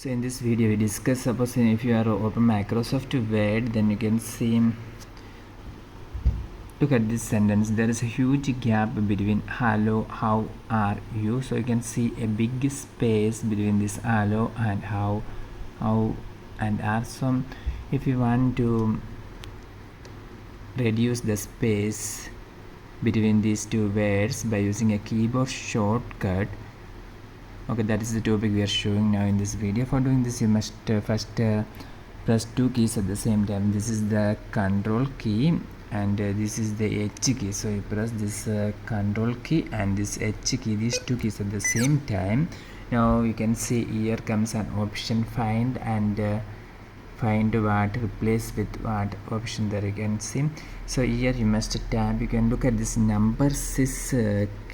So in this video we discuss, suppose if you are open Microsoft Word, then you can see, look at this sentence, there is a huge gap between hello, how are you. So you can see a big space between this hello and how and are. So if you want to reduce the space between these two words by using a keyboard shortcut, okay, that is the topic we are showing now in this video. For doing this, you must first press two keys at the same time. This is the control key and this is the H key. So you press this control key and this H key, these two keys at the same time. Now you can see here comes an option find and find what, replace with what option there you can see. So here you must tap, you can look at this number 6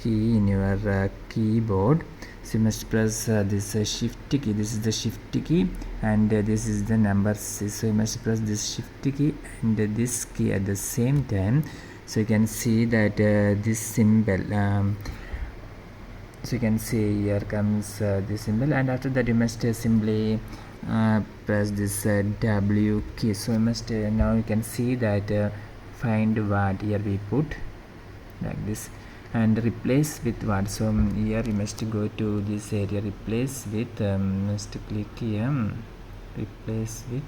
key in your keyboard. So you must press this shift key, this is the shift key and this is the number 6. So you must press this shift key and this key at the same time. So you can see that this symbol, so you can see here comes this symbol, and after that you must simply press this W key. So you must now you can see that find what, here we put like this, and replace with what. So here you must go to this area, replace with, must click here, replace with,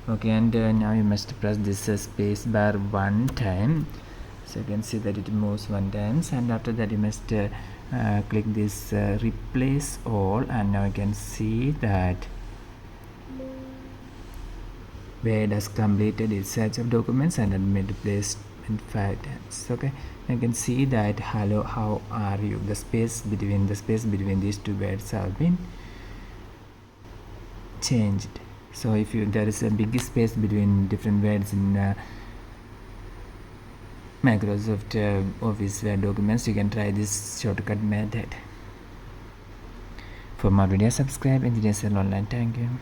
okay, and now you must press this space bar one time. So you can see that it moves one times, and after that you must click this replace all, and now you can see that Word has completed its search of documents and admit replacement 5 times. Okay, you can see that hello, how are you, the space between these two words have been changed. So if there is a big space between different words in Microsoft Office Word documents, you can try this shortcut method. For more videos, subscribe Engineers Online. Thank you.